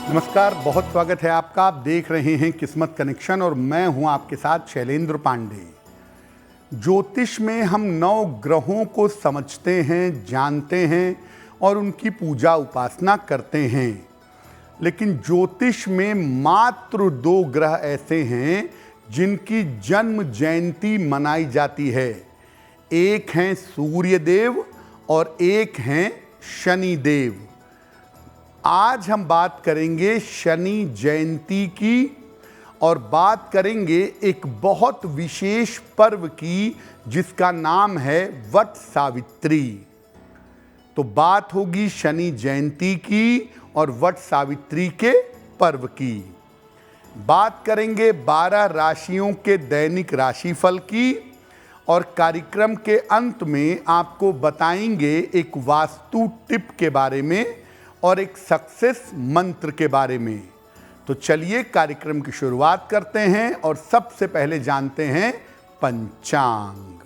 नमस्कार, बहुत स्वागत है आपका। आप देख रहे हैं किस्मत कनेक्शन और मैं हूं आपके साथ शैलेंद्र पांडे। ज्योतिष में हम 9 ग्रहों को समझते हैं, जानते हैं और उनकी पूजा उपासना करते हैं। लेकिन ज्योतिष में मात्र 2 ग्रह ऐसे हैं जिनकी जन्म जयंती मनाई जाती है। एक हैं सूर्य देव और एक हैं शनि देव। आज हम बात करेंगे शनि जयंती की और बात करेंगे एक बहुत विशेष पर्व की जिसका नाम है वट सावित्री। तो बात होगी शनि जयंती की और वट सावित्री के पर्व की। बात करेंगे 12 राशियों के दैनिक राशिफल की और कार्यक्रम के अंत में आपको बताएंगे एक वास्तु टिप के बारे में और एक सक्सेस मंत्र के बारे में। तो चलिए कार्यक्रम की शुरुआत करते हैं और सबसे पहले जानते हैं पंचांग।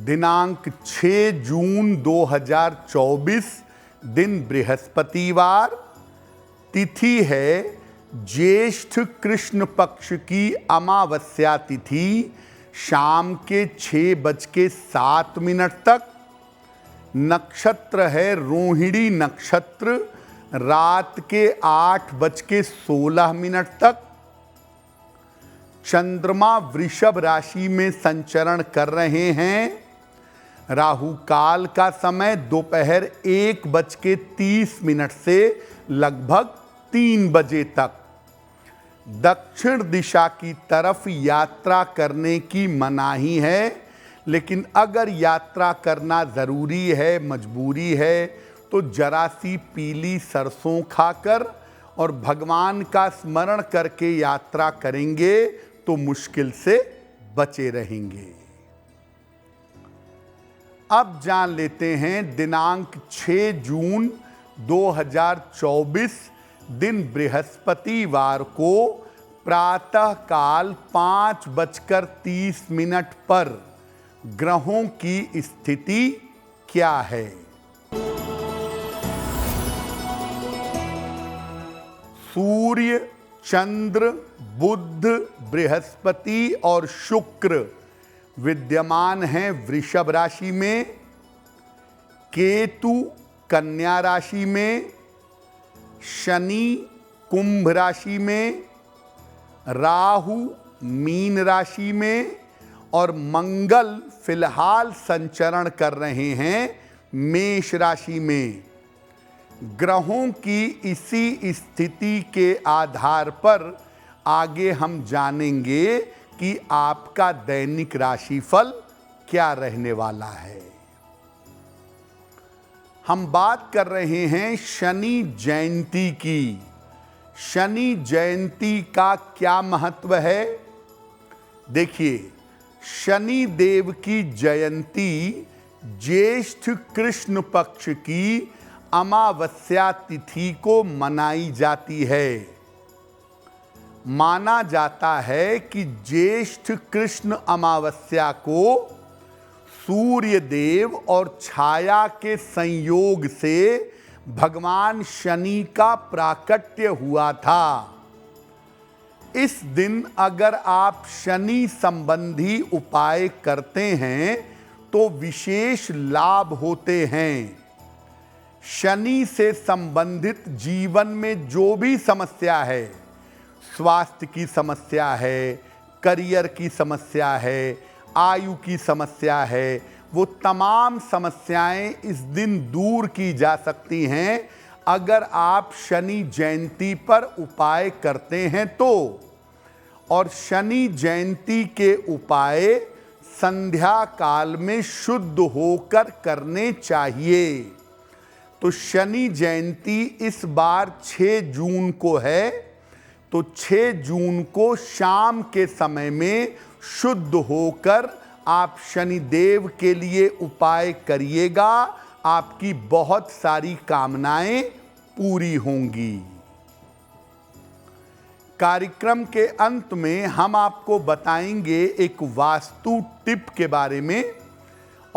दिनांक 6 जून 2024, दिन बृहस्पतिवार, तिथि है ज्येष्ठ कृष्ण पक्ष की अमावस्या तिथि, शाम के 6:07 तक। नक्षत्र है रोहिणी नक्षत्र, रात के 8:16 तक। चंद्रमा वृषभ राशि में संचरण कर रहे हैं। राहु काल का समय दोपहर 1:30 से लगभग 3 बजे तक। दक्षिण दिशा की तरफ यात्रा करने की मनाही है, लेकिन अगर यात्रा करना ज़रूरी है, मजबूरी है, तो जरा सी पीली सरसों खाकर और भगवान का स्मरण करके यात्रा करेंगे तो मुश्किल से बचे रहेंगे। अब जान लेते हैं दिनांक 6 जून 2024, दिन बृहस्पतिवार को प्रातः काल 5:30 पर ग्रहों की स्थिति क्या है। सूर्य, चंद्र, बुध, बृहस्पति और शुक्र विद्यमान हैं वृषभ राशि में। केतु कन्या राशि में, शनि कुंभ राशि में, राहु मीन राशि में और मंगल फिलहाल संचरण कर रहे हैं मेष राशि में। ग्रहों की इसी स्थिति के आधार पर आगे हम जानेंगे कि आपका दैनिक राशिफल क्या रहने वाला है। हम बात कर रहे हैं शनि जयंती की। शनि जयंती का क्या महत्व है? देखिए, शनि देव की जयंती ज्येष्ठ कृष्ण पक्ष की अमावस्या तिथि को मनाई जाती है। माना जाता है कि ज्येष्ठ कृष्ण अमावस्या को सूर्य देव और छाया के संयोग से भगवान शनि का प्राकट्य हुआ था। इस दिन अगर आप शनि संबंधी उपाय करते हैं तो विशेष लाभ होते हैं। शनि से संबंधित जीवन में जो भी समस्या है, स्वास्थ्य की समस्या है, करियर की समस्या है, आयु की समस्या है, वो तमाम समस्याएं इस दिन दूर की जा सकती हैं अगर आप शनि जयंती पर उपाय करते हैं तो। और शनि जयंती के उपाय संध्या काल में शुद्ध होकर करने चाहिए। तो शनि जयंती इस बार 6 जून को है, तो 6 जून को शाम के समय में शुद्ध होकर आप शनिदेव के लिए उपाय करिएगा। आपकी बहुत सारी कामनाएं पूरी होंगी। कार्यक्रम के अंत में हम आपको बताएंगे एक वास्तु टिप के बारे में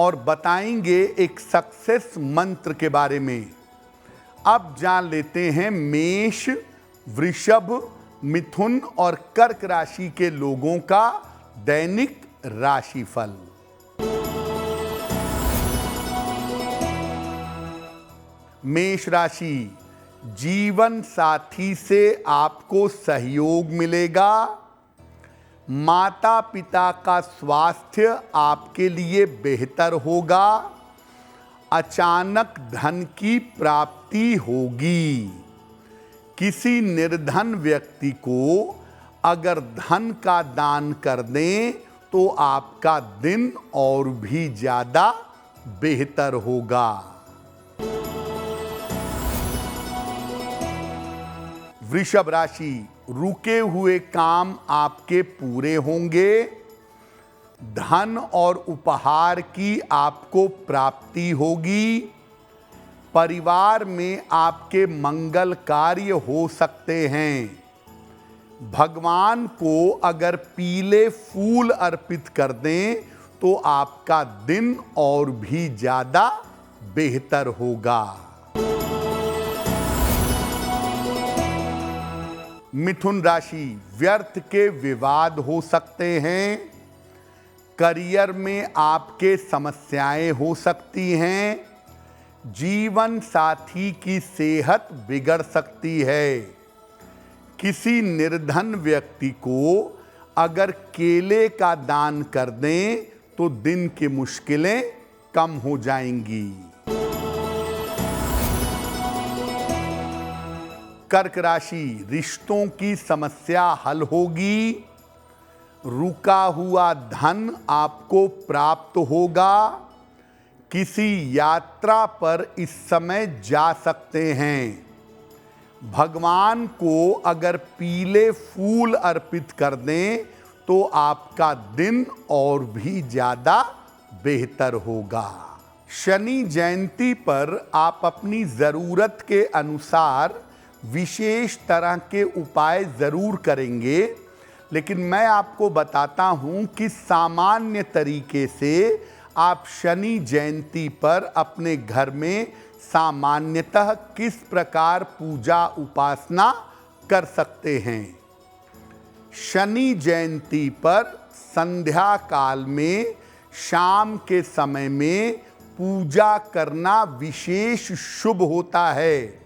और बताएंगे एक सक्सेस मंत्र के बारे में। अब जान लेते हैं मेष, वृषभ, मिथुन और कर्क राशि के लोगों का दैनिक राशिफल। मेष राशि, जीवन साथी से आपको सहयोग मिलेगा। माता पिता का स्वास्थ्य आपके लिए बेहतर होगा। अचानक धन की प्राप्ति होगी। किसी निर्धन व्यक्ति को अगर धन का दान कर दें तो आपका दिन और भी ज्यादा बेहतर होगा। वृषभ राशि, रुके हुए काम आपके पूरे होंगे। धन और उपहार की आपको प्राप्ति होगी। परिवार में आपके मंगल कार्य हो सकते हैं। भगवान को अगर पीले फूल अर्पित कर दें तो आपका दिन और भी ज्यादा बेहतर होगा। मिथुन राशि, व्यर्थ के विवाद हो सकते हैं। करियर में आपके समस्याएं हो सकती हैं। जीवन साथी की सेहत बिगड़ सकती है। किसी निर्धन व्यक्ति को अगर केले का दान कर दें तो दिन की मुश्किलें कम हो जाएंगी। कर्क राशि, रिश्तों की समस्या हल होगी। रुका हुआ धन आपको प्राप्त होगा। किसी यात्रा पर इस समय जा सकते हैं। भगवान को अगर पीले फूल अर्पित कर दें तो आपका दिन और भी ज्यादा बेहतर होगा। शनि जयंती पर आप अपनी जरूरत के अनुसार विशेष तरह के उपाय जरूर करेंगे, लेकिन मैं आपको बताता हूं कि सामान्य तरीके से आप शनि जयंती पर अपने घर में सामान्यतः किस प्रकार पूजा उपासना कर सकते हैं। शनि जयंती पर संध्या काल में शाम के समय में पूजा करना विशेष शुभ होता है।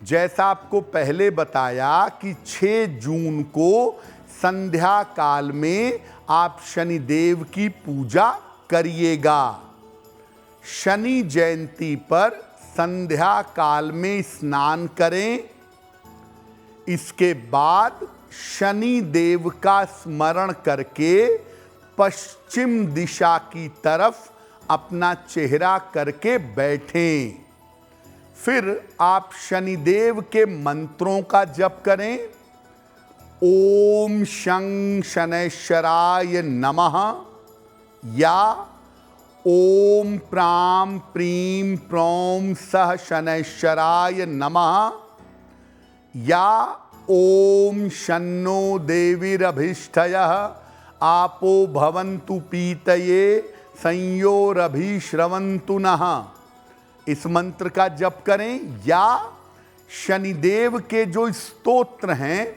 जैसा आपको पहले बताया कि 6 जून को संध्या काल में आप शनिदेव की पूजा करिएगा। शनि जयंती पर संध्या काल में स्नान करें। इसके बाद शनि देव का स्मरण करके पश्चिम दिशा की तरफ अपना चेहरा करके बैठें। फिर आप शनिदेव के मंत्रों का जप करें। ओम शं शनैश्चराय नमः या ओम प्रां प्रीं प्रौं सह शनैश्चराय नमः या ओम शन्नो देवीरभिष्टयः आपो भवन्तु पीतये संयोरभिश्रवन्तु नः, इस मंत्र का जप करें। या शनिदेव के जो स्तोत्र हैं,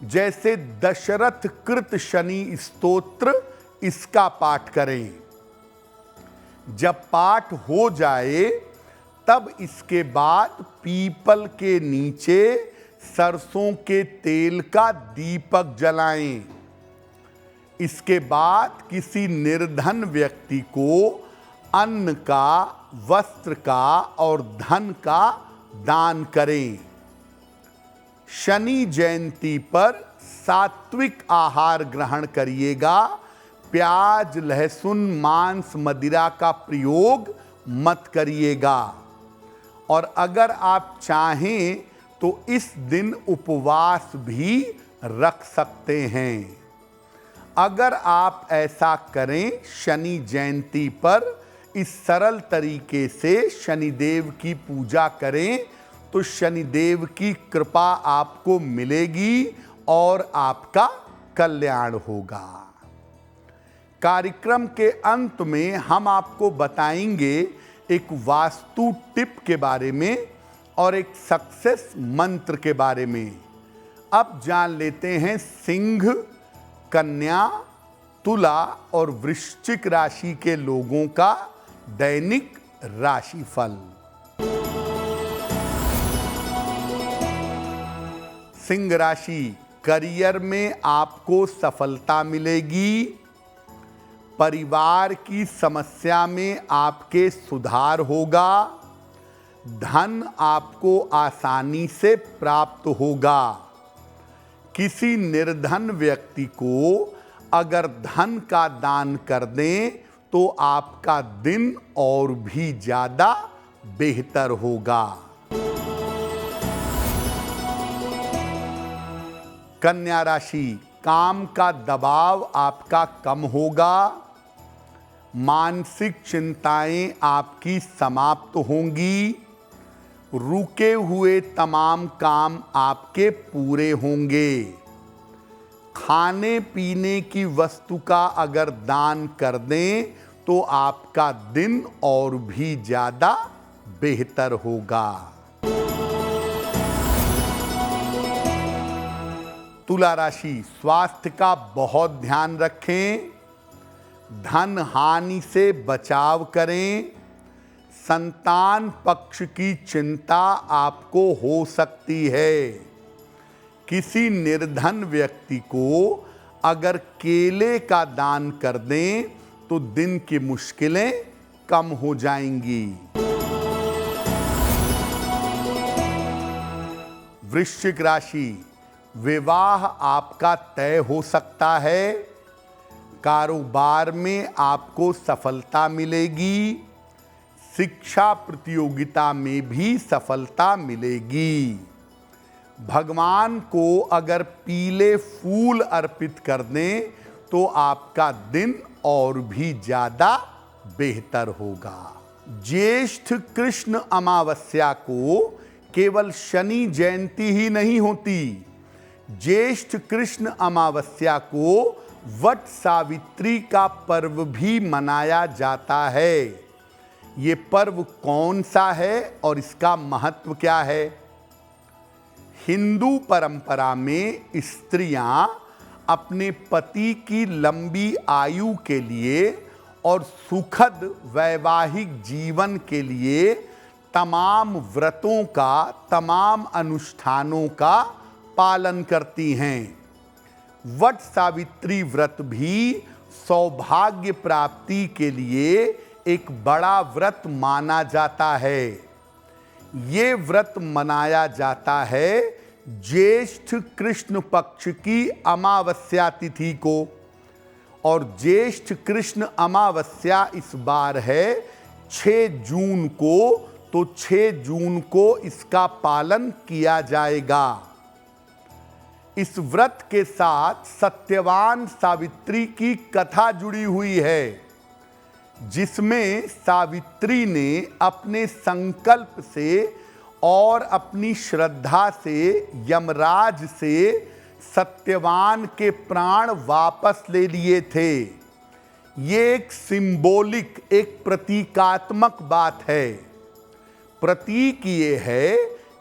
जैसे दशरथ कृत शनि स्तोत्र, इसका पाठ करें। जब पाठ हो जाए तब इसके बाद पीपल के नीचे सरसों के तेल का दीपक जलाएं। इसके बाद किसी निर्धन व्यक्ति को अन्न का, वस्त्र का और धन का दान करें। शनि जयंती पर सात्विक आहार ग्रहण करिएगा। प्याज, लहसुन, मांस, मदिरा का प्रयोग मत करिएगा। और अगर आप चाहें तो इस दिन उपवास भी रख सकते हैं। अगर आप ऐसा करें, शनि जयंती पर इस सरल तरीके से शनिदेव की पूजा करें, तो शनिदेव की कृपा आपको मिलेगी और आपका कल्याण होगा। कार्यक्रम के अंत में हम आपको बताएंगे एक वास्तु टिप के बारे में और एक सक्सेस मंत्र के बारे में। अब जान लेते हैं सिंह, कन्या, तुला और वृश्चिक राशि के लोगों का दैनिक राशिफल। सिंह राशि, करियर में आपको सफलता मिलेगी। परिवार की समस्या में आपके सुधार होगा। धन आपको आसानी से प्राप्त होगा। किसी निर्धन व्यक्ति को अगर धन का दान कर दें तो आपका दिन और भी ज्यादा बेहतर होगा। कन्या राशि, काम का दबाव आपका कम होगा। मानसिक चिंताएं आपकी समाप्त होंगी। रुके हुए तमाम काम आपके पूरे होंगे। खाने पीने की वस्तु का अगर दान कर दें तो आपका दिन और भी ज्यादा बेहतर होगा। तुला राशि, स्वास्थ्य का बहुत ध्यान रखें। धन हानि से बचाव करें। संतान पक्ष की चिंता आपको हो सकती है। किसी निर्धन व्यक्ति को अगर केले का दान कर दें तो दिन की मुश्किलें कम हो जाएंगी। वृश्चिक राशि, विवाह आपका तय हो सकता है। कारोबार में आपको सफलता मिलेगी। शिक्षा प्रतियोगिता में भी सफलता मिलेगी। भगवान को अगर पीले फूल अर्पित कर दें तो आपका दिन और भी ज्यादा बेहतर होगा। ज्येष्ठ कृष्ण अमावस्या को केवल शनि जयंती ही नहीं होती। ज्येष्ठ कृष्ण अमावस्या को वट सावित्री का पर्व भी मनाया जाता है। ये पर्व कौन सा है और इसका महत्व क्या है? हिंदू परंपरा में स्त्रियां अपने पति की लंबी आयु के लिए और सुखद वैवाहिक जीवन के लिए तमाम व्रतों का, तमाम अनुष्ठानों का पालन करती हैं। वट सावित्री व्रत भी सौभाग्य प्राप्ति के लिए एक बड़ा व्रत माना जाता है। ये व्रत मनाया जाता है ज्येष्ठ कृष्ण पक्ष की अमावस्या तिथि को, और ज्येष्ठ कृष्ण अमावस्या इस बार है 6 जून को, तो 6 जून को इसका पालन किया जाएगा। इस व्रत के साथ सत्यवान सावित्री की कथा जुड़ी हुई है, जिसमें सावित्री ने अपने संकल्प से और अपनी श्रद्धा से यमराज से सत्यवान के प्राण वापस ले लिए थे। ये एक सिंबॉलिक, एक प्रतीकात्मक बात है। प्रतीक ये है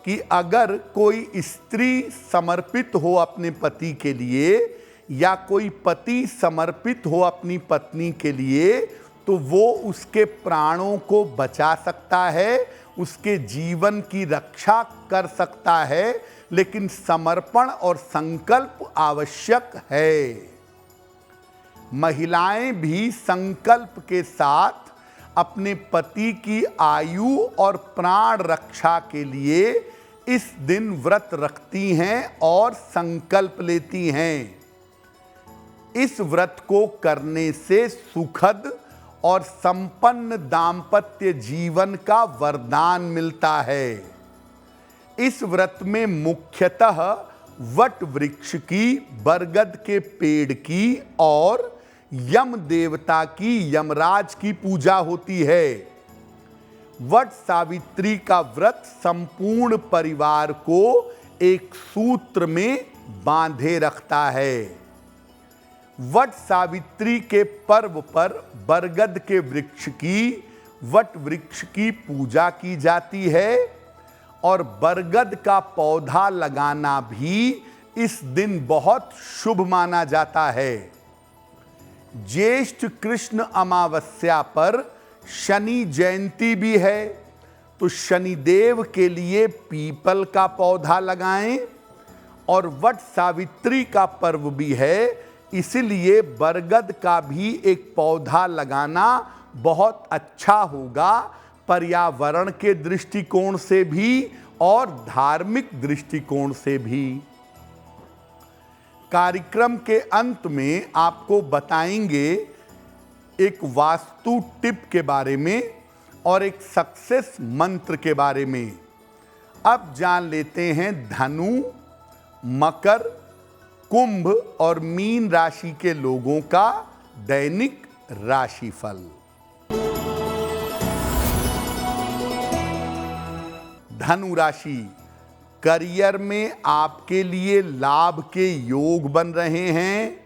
कि अगर कोई स्त्री समर्पित हो अपने पति के लिए या कोई पति समर्पित हो अपनी पत्नी के लिए, तो वो उसके प्राणों को बचा सकता है, उसके जीवन की रक्षा कर सकता है, लेकिन समर्पण और संकल्प आवश्यक है। महिलाएं भी संकल्प के साथ अपने पति की आयु और प्राण रक्षा के लिए इस दिन व्रत रखती हैं और संकल्प लेती हैं। इस व्रत को करने से सुखद और संपन्न दाम्पत्य जीवन का वरदान मिलता है। इस व्रत में मुख्यतः वट वृक्ष की, बरगद के पेड़ की और यम देवता की, यमराज की पूजा होती है। वट सावित्री का व्रत संपूर्ण परिवार को एक सूत्र में बांधे रखता है। वट सावित्री के पर्व पर बरगद के वृक्ष की, वट वृक्ष की पूजा की जाती है और बरगद का पौधा लगाना भी इस दिन बहुत शुभ माना जाता है। ज्येष्ठ कृष्ण अमावस्या पर शनि जयंती भी है, तो शनिदेव के लिए पीपल का पौधा लगाएं। और वट सावित्री का पर्व भी है, इसलिए बरगद का भी एक पौधा लगाना बहुत अच्छा होगा, पर्यावरण के दृष्टिकोण से भी और धार्मिक दृष्टिकोण से भी। कार्यक्रम के अंत में आपको बताएंगे एक वास्तु टिप के बारे में और एक सक्सेस मंत्र के बारे में। अब जान लेते हैं धनु, मकर, कुंभ और मीन राशि के लोगों का दैनिक राशिफल। धनु राशि, करियर में आपके लिए लाभ के योग बन रहे हैं।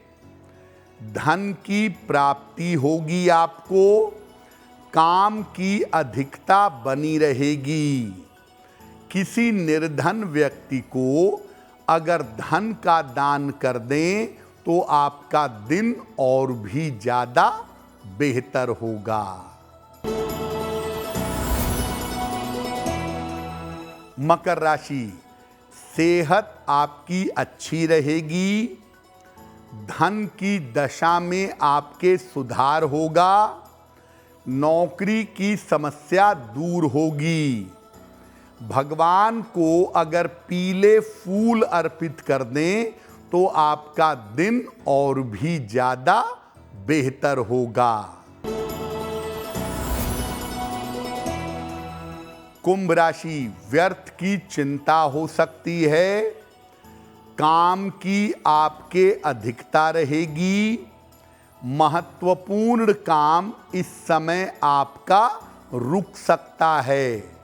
धन की प्राप्ति होगी, आपको काम की अधिकता बनी रहेगी। किसी निर्धन व्यक्ति को अगर धन का दान कर दें तो आपका दिन और भी ज्यादा बेहतर होगा। मकर राशि, सेहत आपकी अच्छी रहेगी। धन की दशा में आपके सुधार होगा। नौकरी की समस्या दूर होगी। भगवान को अगर पीले फूल अर्पित कर दें तो आपका दिन और भी ज्यादा बेहतर होगा। कुंभ राशि, व्यर्थ की चिंता हो सकती है। काम की आपके अधिकता रहेगी। महत्वपूर्ण काम इस समय आपका रुक सकता है।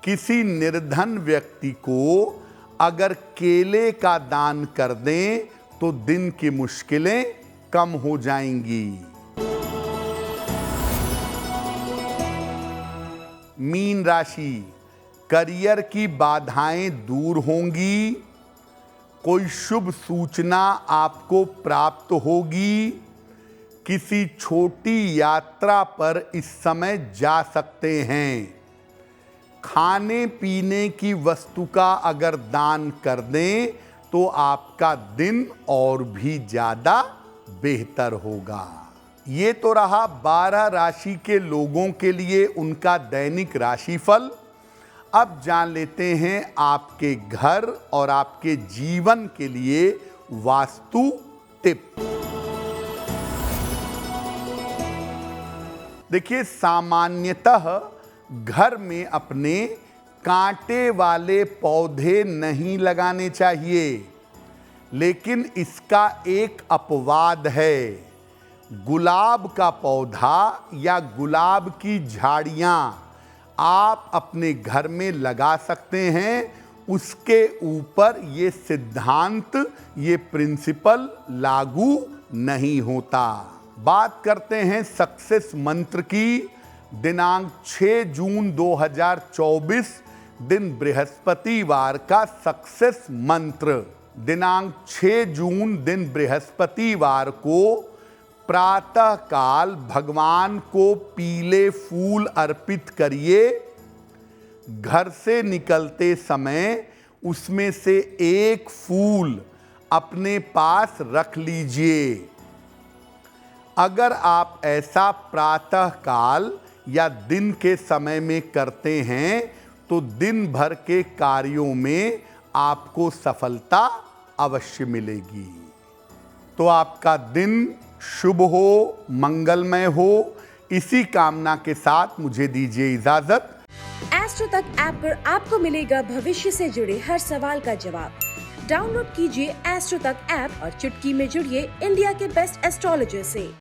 किसी निर्धन व्यक्ति को अगर केले का दान कर दें तो दिन की मुश्किलें कम हो जाएंगी। मीन राशि, करियर की बाधाएं दूर होंगी। कोई शुभ सूचना आपको प्राप्त होगी। किसी छोटी यात्रा पर इस समय जा सकते हैं। खाने पीने की वस्तु का अगर दान कर दें तो आपका दिन और भी ज्यादा बेहतर होगा। ये तो रहा 12 राशि के लोगों के लिए उनका दैनिक राशिफल। अब जान लेते हैं आपके घर और आपके जीवन के लिए वास्तु टिप। देखिए, सामान्यतः घर में अपने कांटे वाले पौधे नहीं लगाने चाहिए, लेकिन इसका एक अपवाद है। गुलाब का पौधा या गुलाब की झाड़ियां आप अपने घर में लगा सकते हैं। उसके ऊपर ये सिद्धांत, ये प्रिंसिपल लागू नहीं होता। बात करते हैं सक्सेस मंत्र की। दिनांक 6 जून 2024 दिन बृहस्पतिवार का सक्सेस मंत्र। दिनांक 6 जून दिन बृहस्पतिवार को प्रातः काल भगवान को पीले फूल अर्पित करिए। घर से निकलते समय उसमें से एक फूल अपने पास रख लीजिए। अगर आप ऐसा प्रातः काल या दिन के समय में करते हैं तो दिन भर के कार्यों में आपको सफलता अवश्य मिलेगी। तो आपका दिन शुभ हो, मंगलमय हो, इसी कामना के साथ मुझे दीजिए इजाजत। एस्ट्रो तक ऐप पर आपको मिलेगा भविष्य से जुड़े हर सवाल का जवाब। डाउनलोड कीजिए एस्ट्रो तक ऐप और चुटकी में जुड़िए इंडिया के बेस्ट एस्ट्रोलॉजर से।